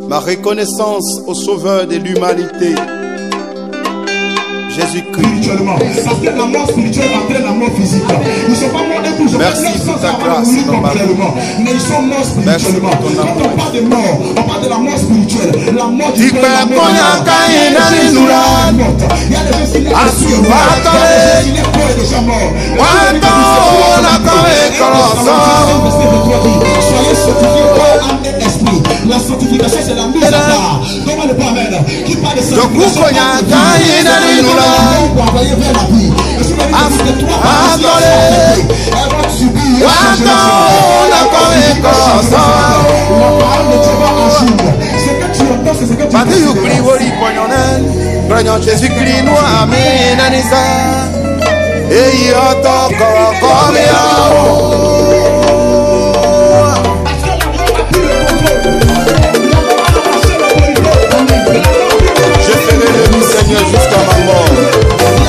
Ma reconnaissance au Sauveur de l'humanité, Jésus-Christ. Parce que la mort spirituelle entraîne la mort physique. Ils ne sont pas morts d'un coup. Merci pour ta grâce dans ma vie. Mais ils sont morts spirituellement. Quand on parle de mort, on parle de la mort spirituelle. La mort du corps. Il y a des déjà morts. Soyez sanctifiés par l'âme et l'esprit. La sanctification, c'est la mise à part. Comment le Père qui parle de sanctification pour envoyer vers la vie. Et si vous avez de toi, elles vont subir. La parole de Dieu va agir. Ce que tu entends, c'est ce que tu entends. Jésus-Christ, nous amène à Nisa. Et il y a encore comme je ferai le Seigneur jusqu'à ma mort.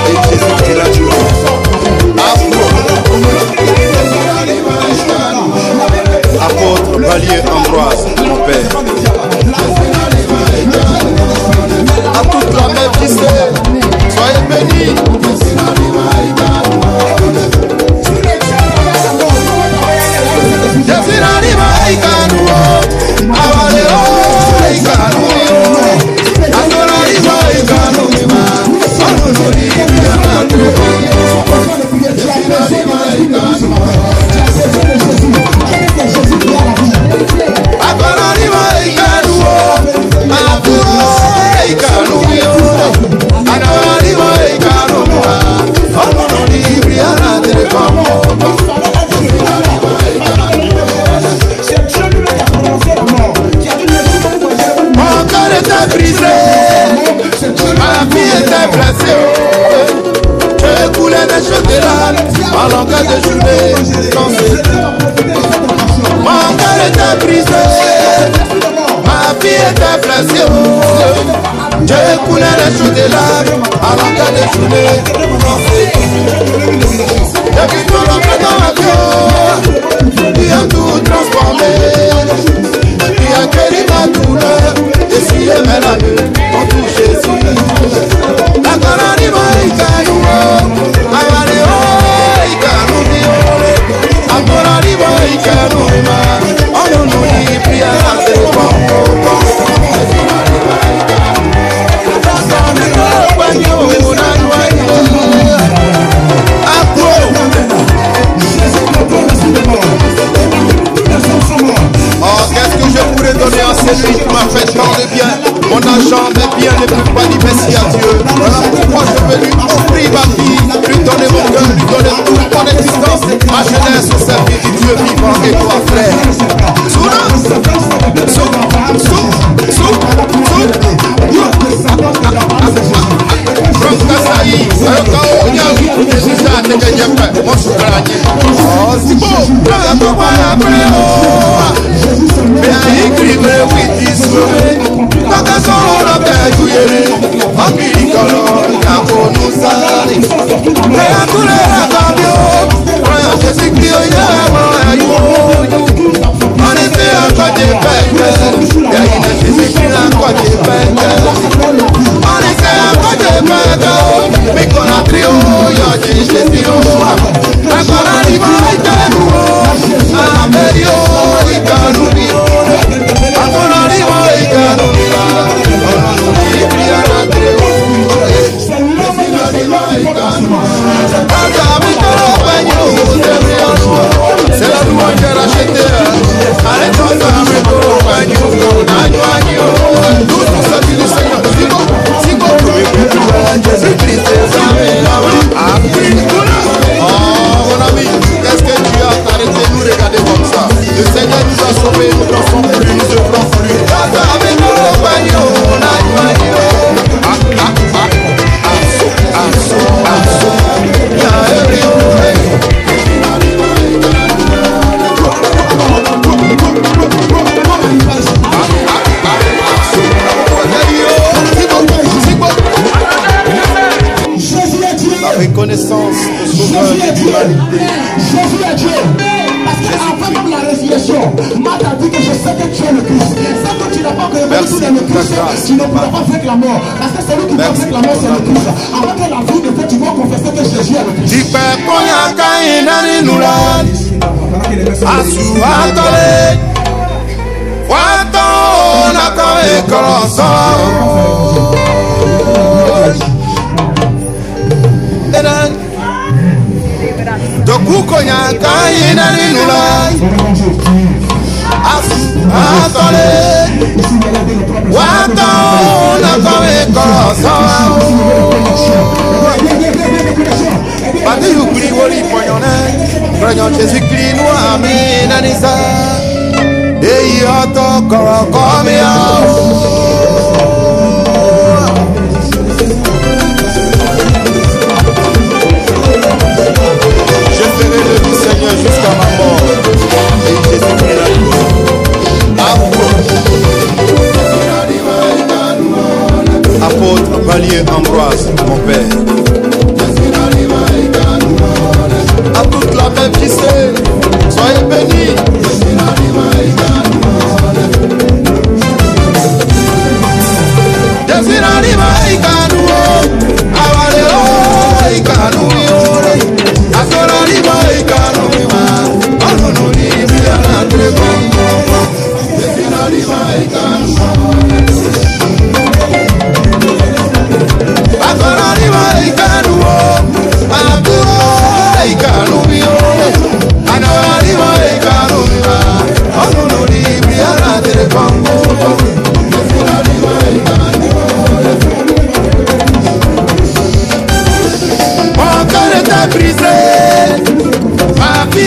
Et Jésus-Christ l'a tué. Apôtre Valier Ambroise, mon Père. À toute la mère qui sait, soyez bénis. J'ai coulé les chauds de larmes à l'entrée des journées. J'ai vu ton entrée dans l'avion, il a tout transformé. Il a guéri ma douleur, et si elle met la nuit, on touche Jésus. La canari va y cailler, aïe oh, y caille, aïe va y cailler, on nous dit, puis à la qu'est-ce que je pourrais donner à celui qui m'a fait tant de bien? Mon argent, mes biens ne peuvent pas dire merci à Dieu. Voilà pourquoi je veux lui offrir ma vie, lui donner mon cœur, lui donner toute mon existence, ma jeunesse au service du Dieu vivant et toi, frère. Jésus est Dieu. Parce qu'avant même la résurrection, Marthe a dit que je sais que tu es le Christ. Ça que tu n'as pas le Christ, tu ne pourras pas vaincre la mort. Parce que celui qui va vaincre la mort, c'est le Christ. Avant que la vie ne fait, tu dois confesser que Jésus est le Christ. Jésus-Christ nous amène à Nissa et il entend comme je ferai le Seigneur jusqu'à ma mort et Jésus-Christ la gloire. Apôtre Valier Ambroise, mon père. À toute la même qui sait, soyez bénis.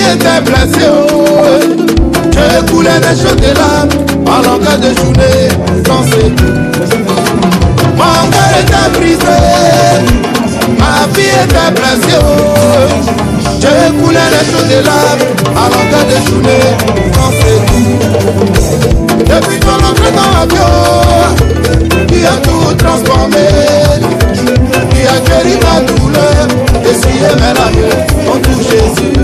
Était blessé, je coulais des cheveux de larmes en longueur de journée sans cesse. Mon cœur était brisé, ma vie était blessée, je coulais des cheveux de larmes en longueur de journée sans cesse. Depuis ton entrée dans l'avion, qui a tout transformé, qui a guéri ma douleur, et si aimait la vie, en tout Jésus.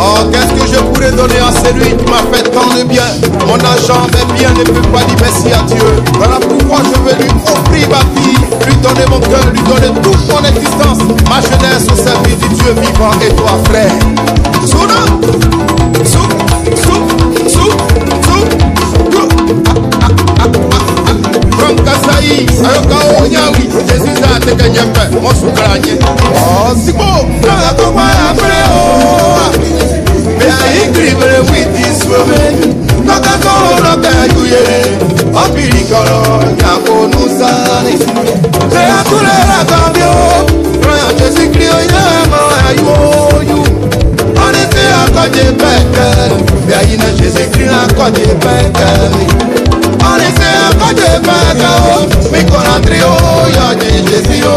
Oh, qu'est-ce que je pourrais donner à celui qui m'a fait tant de bien? Mon argent, mes biens ne peuvent pas dire merci à Dieu. Voilà pourquoi je veux lui offrir ma vie, lui donner mon cœur, lui donner toute mon existence, ma jeunesse au service du Dieu vivant et toi, frère. Souna, Francasaï, Ayoka Onyawi, Jésus a été gagné, mon soukranye. Oh, c'est beau, comment après, oh, mais I agree with this woman. Nakakolo kayuye, apirikolo nyako nusani. Kaya kulera kambio, Roya Jésus-Christ oyama ayoyu. On était à côté peke, Béaïna Jésus-Christ à côté peke. On était à côté peke, mais qu'on a trio, y'a Jésus oh.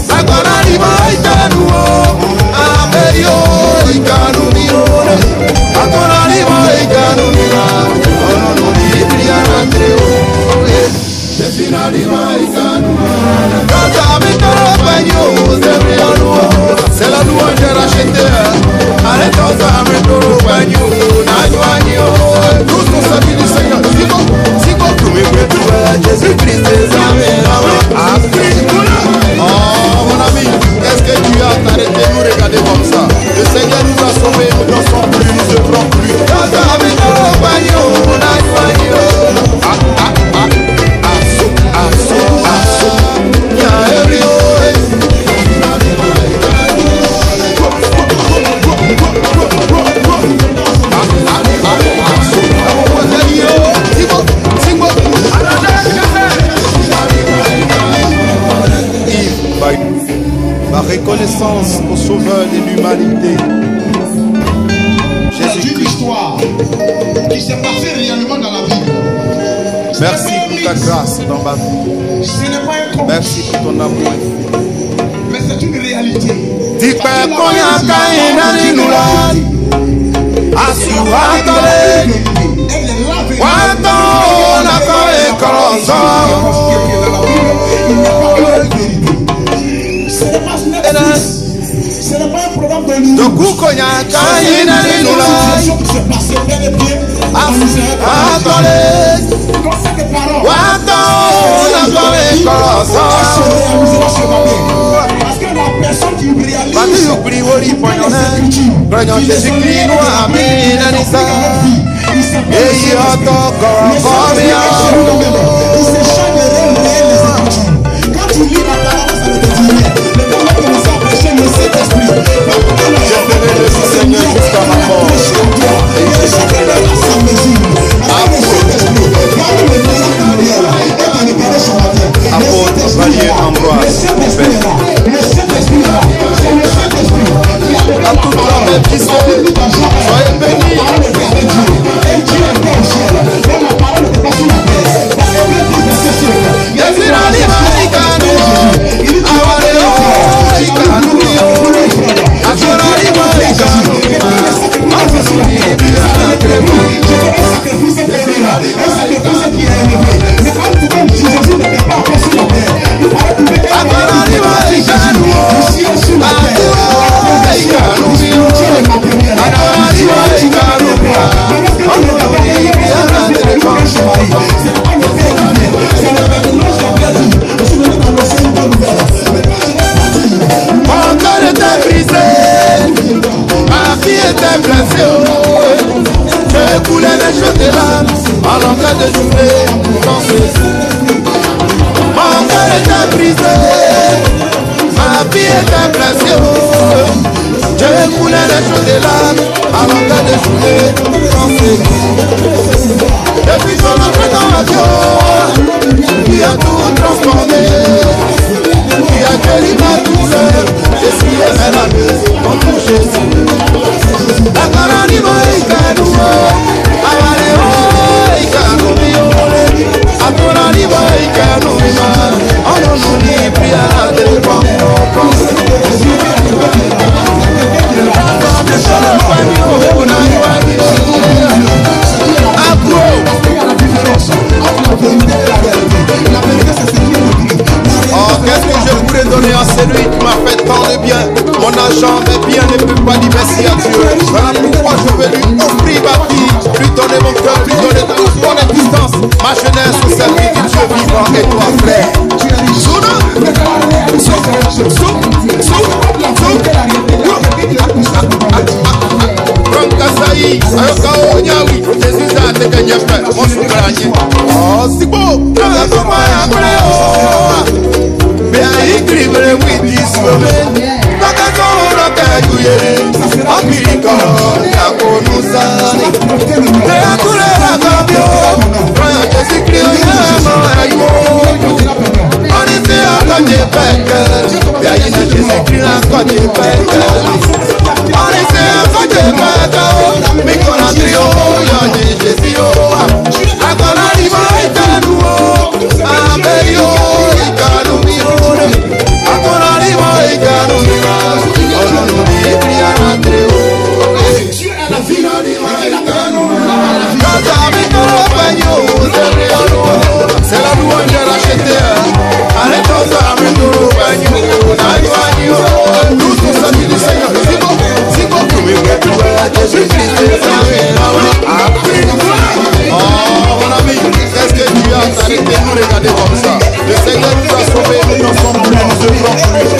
Akona lima ikanuo, ameyo ikanuo. Akona lima ikanuo, ono libri anandreo. Jésus na lima ikanuo. Quand avec le bagno, c'est la louange de racheter. Arrête avec le bagno, n'ajoignio. Tous nos savis du Seigneur. Sigo, comme Jésus-Christ des amis. Oh mon ami, est-ce que tu as arrêté de nous regarder comme ça? Le Seigneur nous a sauvés, nous n'en sommes plus, nous ne serons plus. Avec le bagno, ma reconnaissance au Sauveur de l'humanité. Jésus-Christ. Une histoire qui s'est passée réellement dans la Bible. Merci pour ta grâce dans ma vie. Ce n'est pas un conte. Merci pour ton amour. Mais c'est une réalité. Ce n'est pas un programme de l'humour. Parce que la personne qui réalise quand tu lis la parole, ça ne te dit rien. Le temps de commencer à prêcher le Saint-Esprit. Je ferai le Seigneur jusqu'à ma mort. Et chacun à sa mesure. Avec le Saint-Esprit, garde le présent carrière et va réparer son matin. Le Saint-Esprit est là. Le Saint-Esprit est là. Le Saint-Esprit est là. C'est le Saint-Esprit qui a donné la parole. Soyez bénis. La parole est avec Dieu. Et Dieu est dans le ciel. Et la parole est pas sur la terre. Dans le bleu du verset 5. Il y a Depuis son entrée dans l'avion, qui a tout transformé, qui a guéri ma douleur, et si elle est la mieux, en tout Jésus. La carani moïkanou, avaleo, ikanou miole, atorani moïkanou mima, on nous dit pris à la téléphone. Oh, qu'est-ce que je pourrais donner à celui qui m'a fait tant de bien? Mon argent, mes biens ne peuvent pas dire merci à Dieu. Voilà pourquoi je veux lui offrir ma vie, lui donner mon cœur, lui donner toute mon existence, ma jeunesse au service du Dieu vivant et toi, frère. Jésus a été gagné, frère. Mon souverain. Oh, c'est beau. Bien écrit, mais oui, dis-le. C'est la louange de l'acheteur. Arrêtons à nous tous amis du Seigneur. C'est bon que Jésus-Christ. Oh mon ami, est-ce que tu as arrêté de nous regarder comme ça? Le Seigneur nous a sauvés, nous n'en sommes plus, nous devons plus.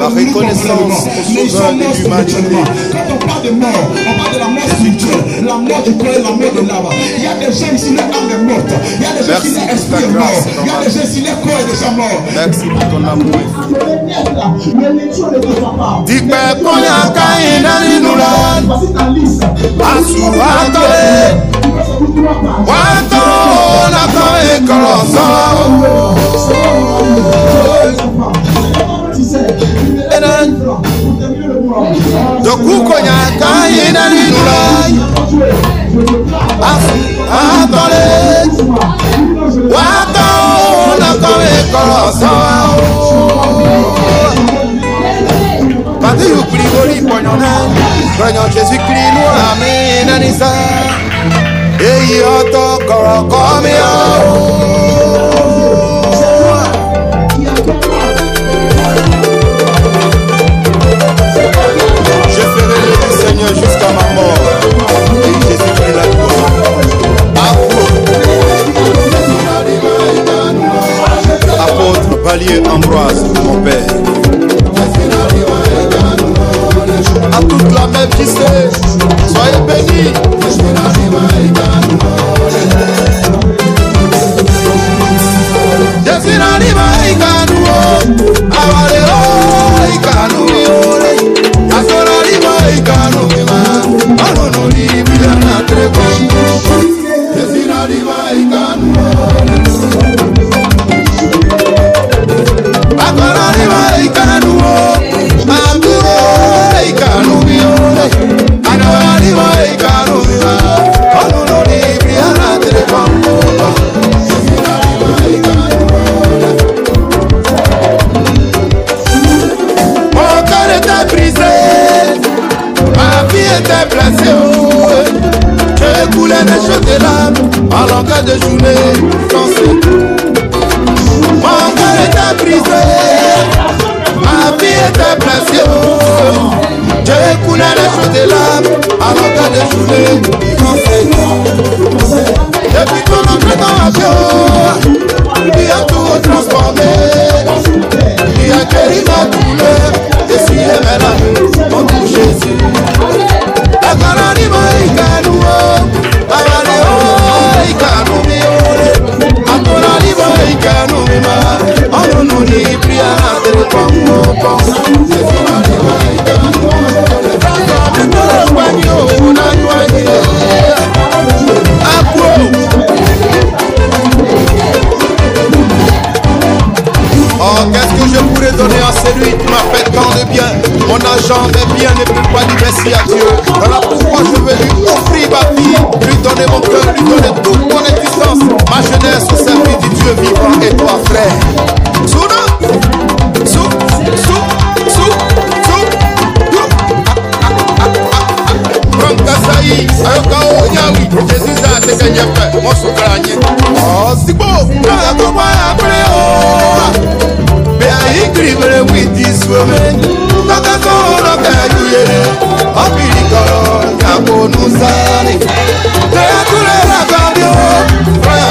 La reconnaissance au sauveur de l'humanité. Quand on parle de mort, on parle de la mort spirituelle. La la mort du corps et la mort de l'âme. Il y a des gens ici, leur âme est morte. Il y a des gens ici, leur esprit est mort. Il y a des gens ici, leur corps est déjà mort. Merci pour ton amour. Dikpe konya kaina ninula asuhatole wato na koe koloso doku konya kaina ninula asuhatole wato na koe koloso. Pati yu kli goli ponyonan, prenyon Jésus-Christ nous amène à Nissa. Et yoto koro komio. Je ferai le Seigneur jusqu'à ma mort. Et Jésus-Christ la gloire. Apôtre Valier Ambroise, mon père. À toute la même qui sait, soyez bénis. En langage de journée, danser. Mon cœur était brisé, ma vie était blessée. J'ai coulé les cheveux de l'âme, en langage de journée, danser. Depuis ton entrée dans ma vie, il a tout transformé. Il a guéri ma douleur, et si elle est là, mon tout Jésus. La canari m'a éganou. Oh, qu'est-ce que je pourrais donner à celui qui m'a fait tant de bien? Mon argent, mes biens ne peuvent pas dire merci à Dieu. Voilà pourquoi je veux lui offrir ma vie, lui donner mon cœur, lui donner toute mon existence, ma jeunesse au service du Dieu vivant. Et toi, frère, Jésus a été gagné, mon souverain. Oh, c'est beau. Mais il écrit le witty swimming. Quand on a gagné, on peut nous aller.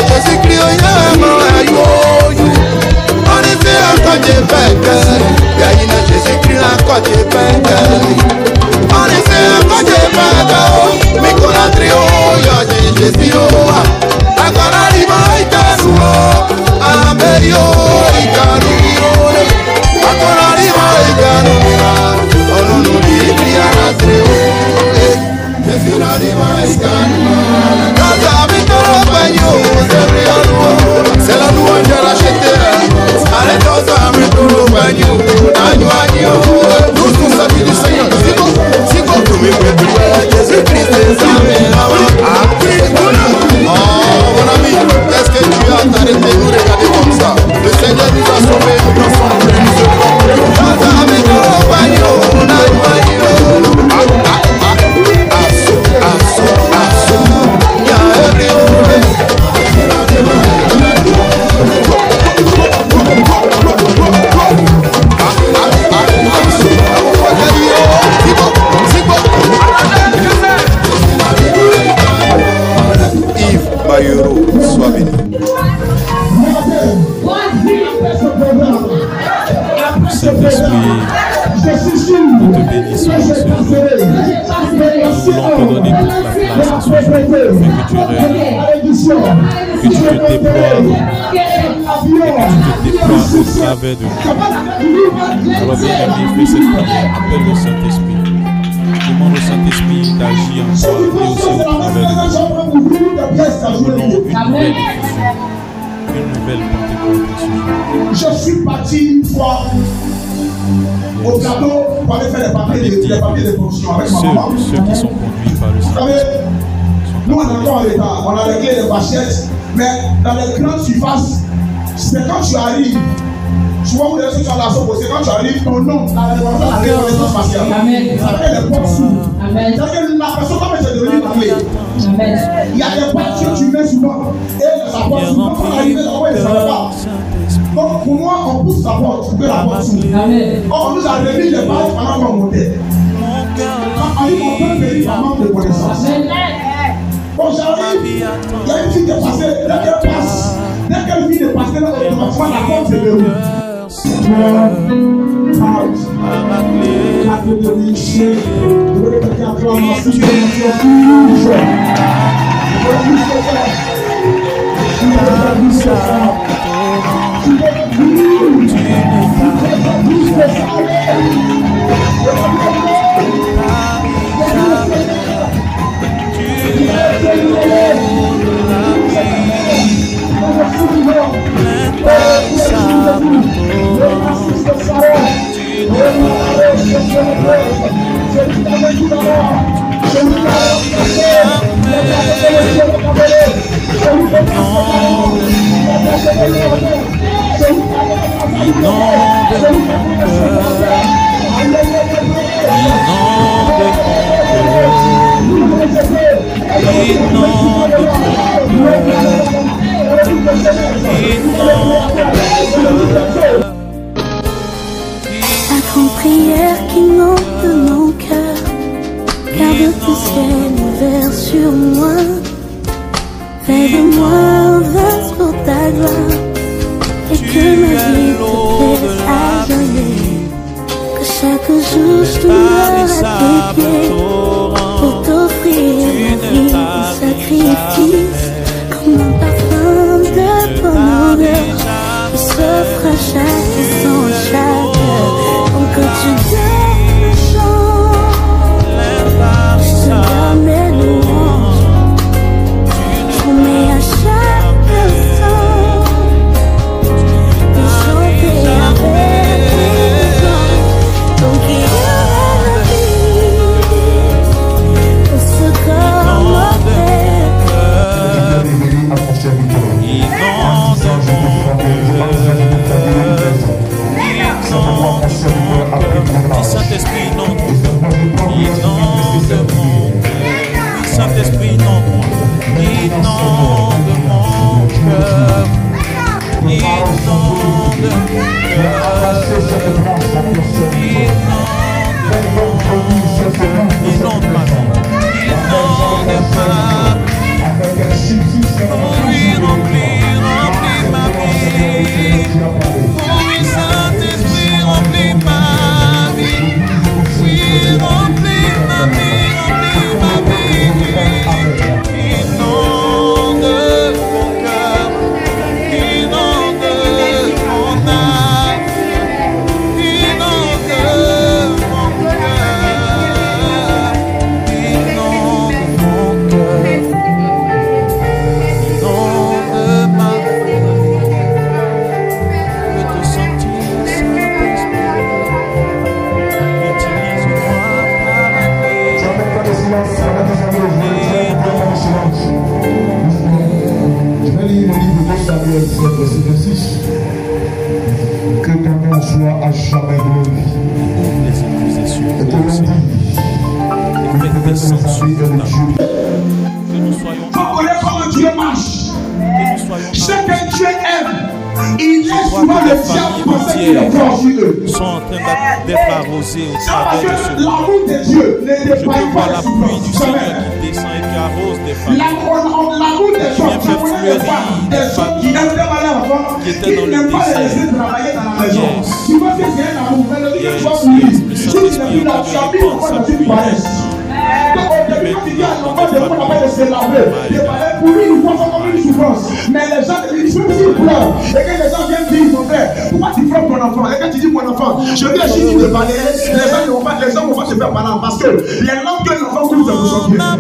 Jésus-Christ, on était encore des vainqueurs. Jésus-Christ, encore des vainqueurs. On était encore des vainqueurs. Mais qu'on a trio, Jésus, encore arrivé, il c'est la louange de l'acheter. Allez, nous tous amis du Seigneur. Si vous pouvez Jésus-Christ est oh mon ami, est-ce que tu as arrêté de nous regarder comme ça? Le Seigneur nous a sauvés, nous sommes que tu règnes, que tu te déploies, au travers de nous. Alors bien aimé, fais cette prière, appelle le Saint-Esprit. Demande au Saint-Esprit d'agir en toi et aussi au travers de nous. Une nouvelle diffusion, une nouvelle Pentecôte en ce jour. Je suis parti une fois au plateau pour aller faire les papiers de fonction avec ma maman. Ceux qui sont conduits par le Saint-Esprit. Nous, on est encore en état. On a réglé les vachettes, mais dans les grandes surfaces, c'est quand tu arrives. Souvent, vous devez sur la sauce, c'est quand tu arrives, ton nom, la reconnaissance faciale. Ça fait les portes s'ouvrent. C'est-à-dire que la personne, comme elle est devenue parler, il y a des portes que tu mets souvent, et sa porte s'ouvre. Quand on arrive là-bas, il ne savait pas. Donc, pour moi, on pousse la porte pour que la porte s'ouvre. Or, on nous a remis les pages pendant qu'on montait. Quand on arrive, on peut venir par manque de connaissance. Bon, j'arrive, il y a une fille qui est passée, dès qu'elle finit de passer, là, automatiquement, la porte se déroule. La grande prière qui monte de mon cœur, garde ton ciel ouvert sur moi. Fais de moi un vase pour ta gloire, et que ma vie te plaise à jamais. Que chaque jour je demeure à tes pieds, pour t'offrir ma vie en sacrifice, comme un parfum de bonne odeur qui s'offre à chaque instant, chaque heure. Donc que tu donnes le chant, je te donne mes louanges, je remets à chaque instant de chanter avec les anges. Donc il y aura la vie pour ce corps mortel. Saint-Esprit, non, Saint-Esprit, non, inonde mon cœur, inonde ma vie, inonde ma oui, remplis ma vie. Oui, Saint-Esprit, remplis ma vie. Oui, remplis ma vie, inonde mon cœur, inonde mon âme, inonde mon cœur, inonde mon cœur. Je vais lire le livre de Samuel 7, verset 6. Que ton nom soit à jamais glorifié. Et que l'on dise que le Saint-Esprit est le Dieu. Il faut connaître comment Dieu marche. Ce que Dieu aime, il laisse souvent le diable penser qu'il est fort sur eux. Sont en train d'être arrosés au travers de ce l'amour de Dieu ne je peux dépend voir pas la de pluie du souffrance. Seigneur qui descend et qui arrose des familles. L'amour des hommes, ça connaît des hommes qui aiment le malheur avant, qui n'aiment pas les laisser travailler dans la maison. Tu vois que c'est un amour, mais le dit que tu vas mourir. Si tu n'es plus là, tu as mis le point de vue du palais. Donc au début, quand tu dis à l'enfant de quoi la paix de se laver. Pour lui, il voit ça comme une souffrance. Mais les gens, même s'ils pleurent, et que les gens viennent dire, mon frère, pourquoi tu pleures ton enfant? Et quand tu dis mon enfant, je viens juste de parler, les gens vont pas se faire parler parce que les langues que l'enfant trouve, c'est pour son bien.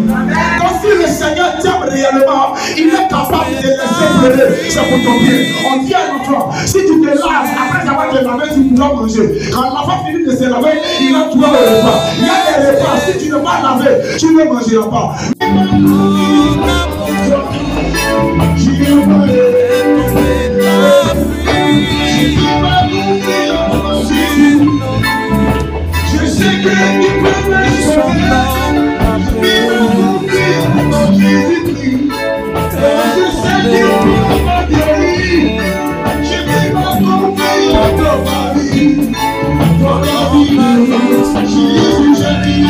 Donc si le Seigneur t'aime réellement, il est capable de laisser pleurer, c'est pour ton bien. On dit à l'enfant, si tu te laves, après avoir te lavé, tu pourras manger. Quand l'enfant finit de se laver, il a trouvé le repas. Il y a des repas, si tu ne vas pas laver, tu ne mangeras pas. Je sais que tu peux me sauver. Je sais que tu peux me guérir. Je vais me confier dans ma vie. Dans la vie, Jésus, je dis.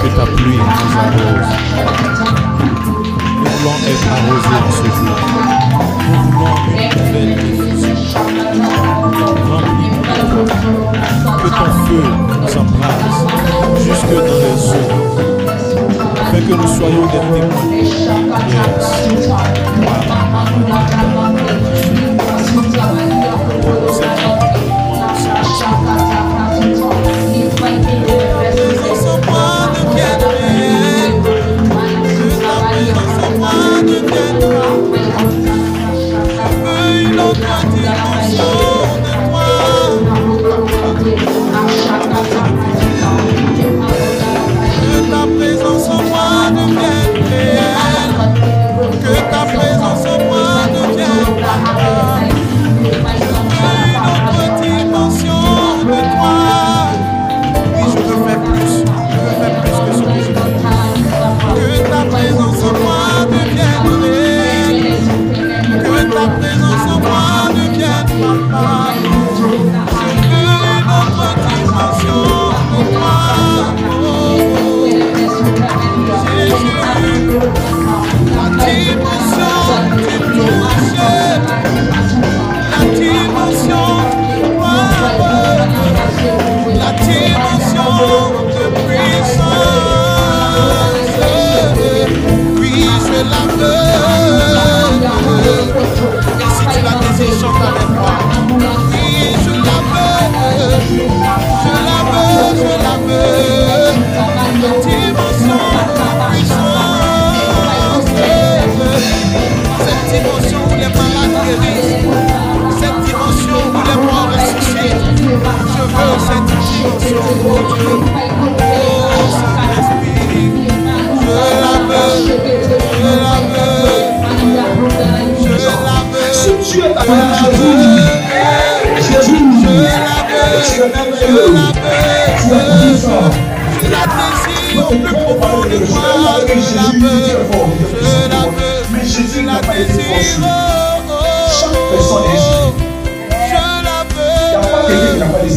Que ta pluie nous arrose. Nous voulons être arrosés en ce jour. Nous voulons une nouvelle diffusion. Remplis-nous. Que ton feu nous embrase jusque dans les eaux. Afin que nous soyons des témoins. Yes.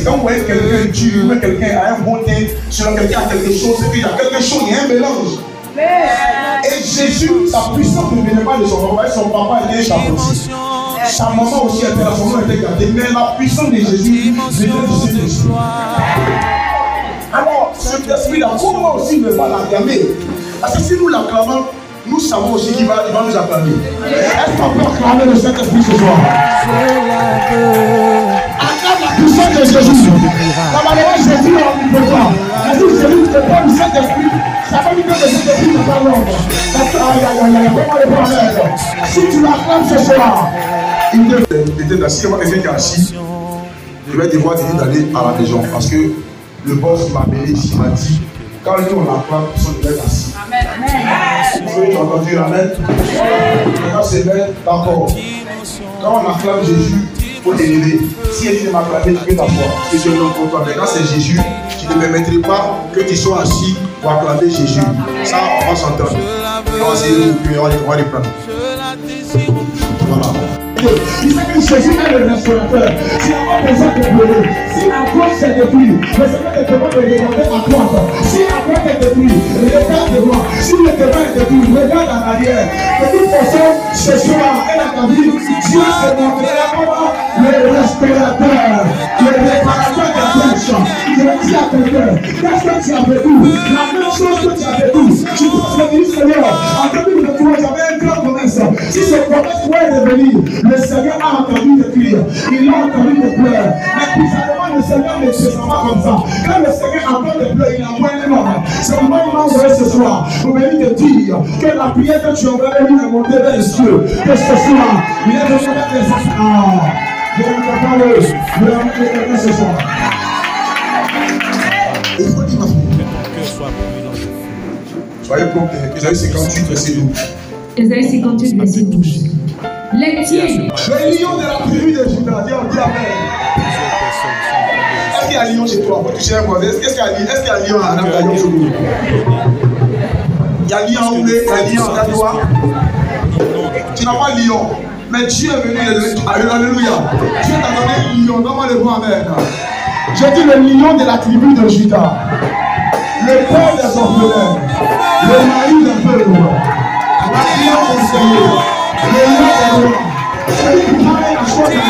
Quand vous voyez quelqu'un dur, quelqu'un a un bon thé, sur quelqu'un a quelque chose, c'est qu'il y a quelque chose, il y a un mélange. Et Jésus, sa puissance ne venait pas de son papa, son papa était chapotis. Sa maman aussi était là, son nom était gardé, mais la puissance de Jésus venait du Saint-Esprit. Alors, cet esprit-là, comment aussi ne pas l'acclamer? Parce que si nous l'acclamons, nous savons aussi qu'il va nous acclamer. Est-ce qu'on peut acclamer le Saint-Esprit ce soir? Acclame la puissance de Jésus. Normalement, Jésus est omnipotent. Jésus ne peut pas le Saint-Esprit. Ça veut dire que le Saint-Esprit n'est pas l'ombre. Parce que, comment le faire? Si tu l'acclames ce soir, il était assis, il y a quelqu'un qui est assis. Je vais devoir d'aller à la maison parce que le boss m'a appelé ici, il m'a dit, quand nous on l'acclame, on doit être assis. Amen. Tu as entendu Amen? Quand c'est bien, d'accord. Quand on acclame Jésus, il faut t'élever. Si Jésus m'acclame, tu peux t'asseoir. Si je ne l'entends pas, mais quand c'est Jésus, tu ne permettrai pas que tu sois assis pour acclamer Jésus. Ça, on va s'entendre. On va essayer de les prendre. Voilà. Il sait que Jésus est le restaurateur. S'il n'a pas besoin de pleurer, si la croix s'est détruite, le Seigneur te demande de regarder à droite. Si la croix est détruite, regarde devant. Si le devant est détruit, regarde en arrière. De toute façon, ce soir et dans ta vie, Dieu se montrera comme le restaurateur, le réparateur des brèches. Je dis à quelqu'un, qu'est-ce que tu as vécu? La même chose que tu as vécu. Tu peux te dire, Seigneur, en 2023, j'avais un grand commerce. Si ce commerce pourrait devenir, le Seigneur a entendu tes cris, il a entendu tes pleurs. Mais bizarrement, le Seigneur ne se sent pas comme ça. Quand le Seigneur entend tes pleurs, il envoie un homme. C'est pourquoi il m'a envoyé ce soir pour venir te dire que la prière que tu envoies lui est montée vers les cieux. Que ce soir, il est venu mettre les enfants. Je vais te parler, je vais mettre quelqu'un ce soir. Il faut dire ma fille. Soyez prompt, Ésaïe 58, verset 12. Ésaïe 58, verset 12. Les tiens. Le lion de la tribu de Juda, dis Amen. Est-ce qu'il y y a lion chez toi? Faut toucher un voisin. Est-ce qu'il y a lion à Anam? Il y a lion où il y a lion à toi. Tu n'as pas lion. Mais Dieu est venu. Alléluia. Dieu t'a donné un lion. Donne-moi le mot amen. J'ai dit le lion de la tribu de Juda. Le père des orphelins. Le mari des veuves. La lion conseiller. Le lion des rois. Celui qui parlait la chose de lui.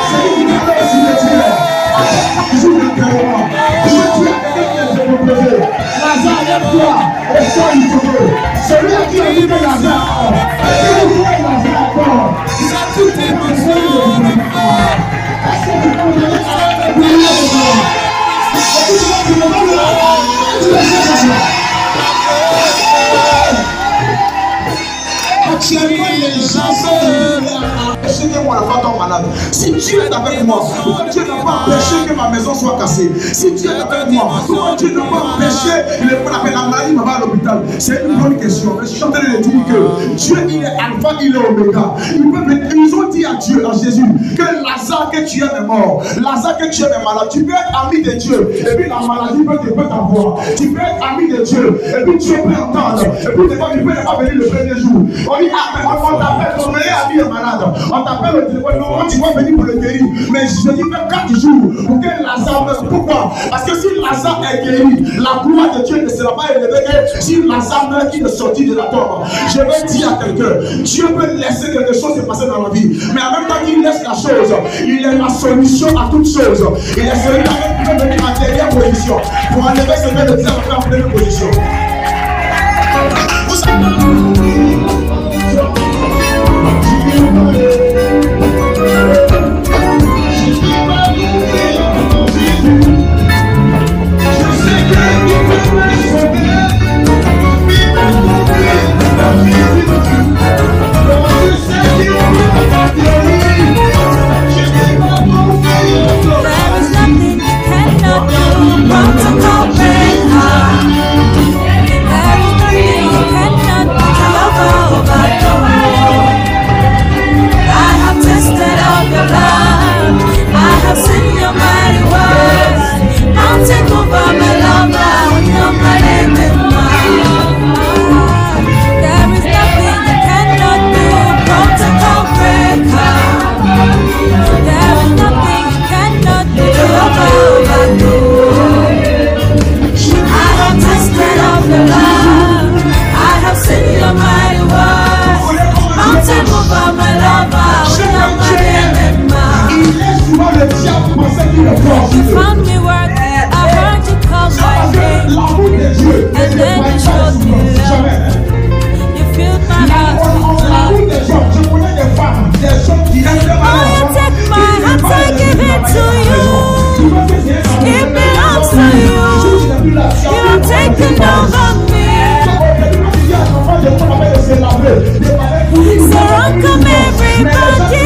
Celui qui parlait au cimetière. Toujours le terroir. Je tue à quelqu'un qui est de mon côté. Lazare, lève-toi et sois une chose. Celui à qui on dit que Lazare. Lève-toi Lazare encore. Ça tout est possible. Est-ce que tu peux me donner un peu de temps? Est-ce que tu peux me donner un peu de temps? Actuellement, les gens sont empêchés que moi la femme tombe malade. Si Dieu est avec moi, pourquoi Dieu n'a pas empêché que ma maison soit cassée? Si Dieu est avec moi, pourquoi Dieu n'a pas empêché la maladie m'a à l'hôpital? C'est une bonne question. Mais je suis en train de dire que Dieu, il est alpha, il est oméga. Ils ont dit à Dieu, à Jésus, que Lazare que tu aimes est mort. Lazare que tu aimes est malade. Tu peux être ami de Dieu, et puis la maladie peut t'avoir. Tu peux être ami de Dieu, et puis Dieu peut entendre. Et puis des fois, tu peux ne pas venir le premier jour. On dit, on t'appelle, ton meilleur ami est malade. On t'appelle au téléphone, non, tu vas venir pour le guérir. Mais je dis, fais 4 jours pour que Lazare meure. Pourquoi? Parce que si Lazare est guéri, la gloire de Dieu ne sera pas élevée que si Lazare meurt qui est sorti de la tombe. Je vais dire à quelqu'un, Dieu peut laisser quelque chose se passer dans la vie. Mais en même temps qu'il laisse la chose, il est la solution à toute chose. Il est celui qui peut venir en dernière position pour enlever ce que le diable fait en première position. Vous savez, You found me working, I heard you call my name, and then you showed me love. You filled my heart with love. Oh, you take my heart, I give it to you. It belongs to you. You're taking over me. So run, come everybody.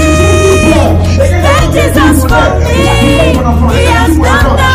Thank Jesus for me. He has done that.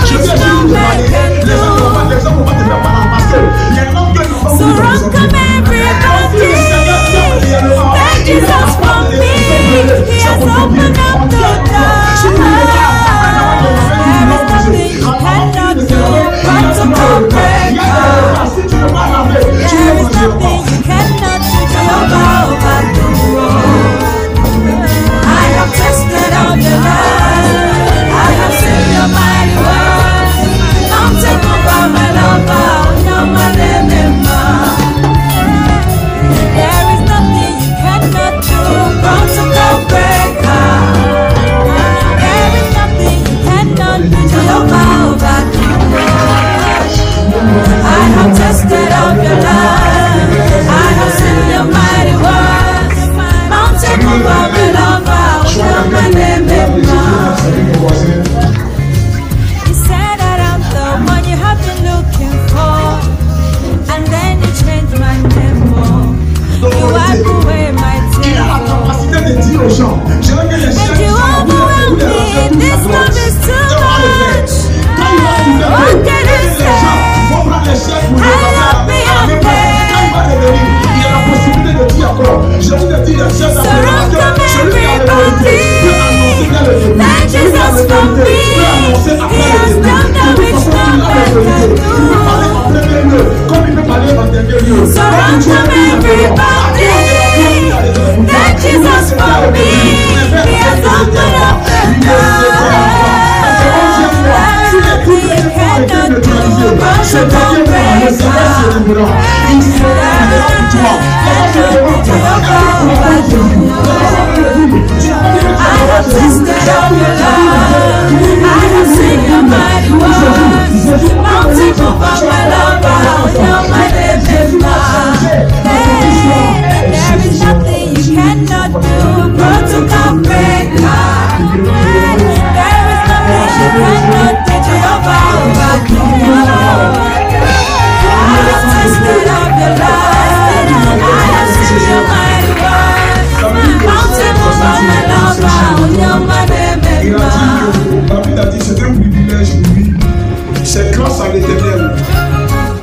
à l'Éternel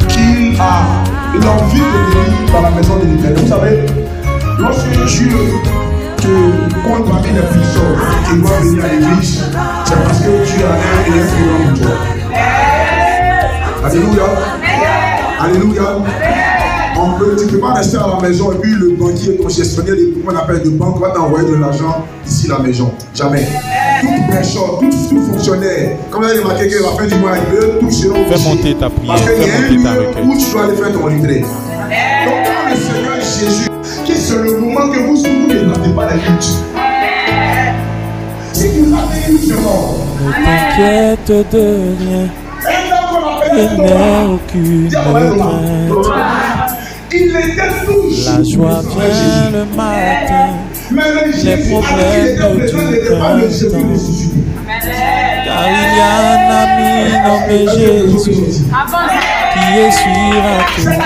qu'il a l'envie de venir dans la maison de l'Éternel. Vous savez, lorsque Dieu te compte parmi les puissants qui doivent venir à l'église, c'est parce que Dieu a un et un programme pour toi. Alléluia. Alléluia. Tu ne peux pas rester à la maison et puis le banquier, ton gestionnaire, qu'on appelle de banque, va t'envoyer de l'argent ici à la maison. Jamais. Toute personne, tout fonctionnaire, comme vous avez remarqué qu'à la fin du mois, il veut tout selon fais monter ta prière, parce qu'il y a un lieu requête. où tu dois aller faire ton livret. Donc, quand le Seigneur Jésus, qui c'est le moment que vous ne ratez pas les luttes. Si tu rates les luttes, c'est mort. Ne t'inquiète de rien, il n'est aucune crainte. Il était toujours. La joie vient le matin, les problèmes ne durent qu'un temps. Car il y a un ami nommé Jésus qui essuiera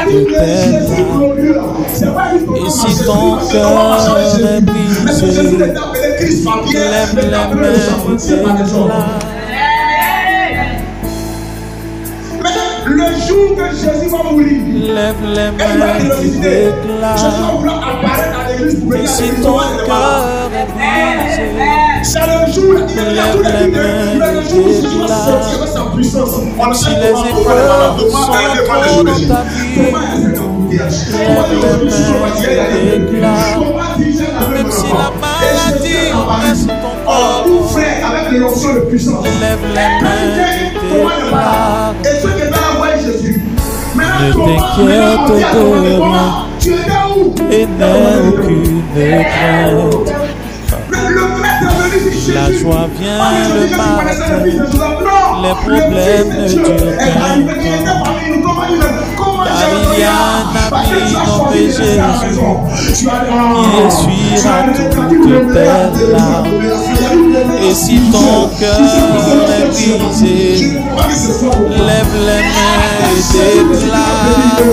toutes tes larmes. Et si ton cœur est brisé, lève les mains et déclare. Le jour que Jésus va mourir, lève les mains et déclare. Jésus va vouloir apparaître à l'église pour Et si ton cœur est brisé, c'est le jour où il y a tous les guerres, mais le jour où Jésus va sortir avec sa puissance. si les épreuves sont trop dans ta vie, lève les mains et déclare. Même si la maladie reste ton corps, Ou frère avec les notions de puissance. lève les mains et déclare. Et ceux qui ont envoyé Jésus. Ne t'inquiète de rien, Tu étais où? et n'aie aucune crainte. La joie vient le matin, les problèmes ne durent qu'un temps. Car il y a un ami nommé Jésus qui essuiera toutes tes larmes. Et si ton cœur est brisé, lève les mains et déclare.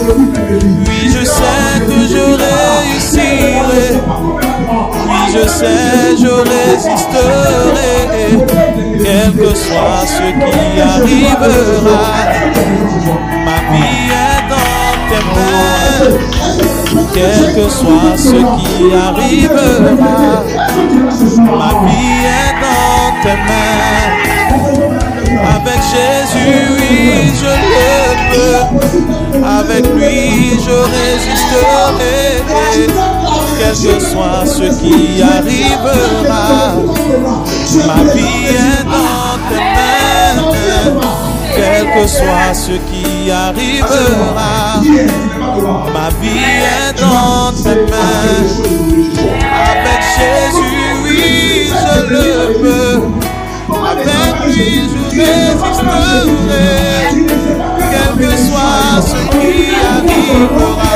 Oui, je sais que je réussirai. Oui, je sais, je résisterai. Quel que soit ce qui arrivera, ma vie est dans tes mains. Quel que soit ce qui arrivera, ma vie est dans tes mains. Avec Jésus, oui, je le peux. Avec lui, je résisterai. Quel que soit ce qui arrivera, ma vie est dans tes mains. Quel que soit ce qui arrivera, ma vie est dans tes mains. Avec Jésus, oui, je le peux. Avec lui, je résisterai. Quel que soit ce qui arrivera,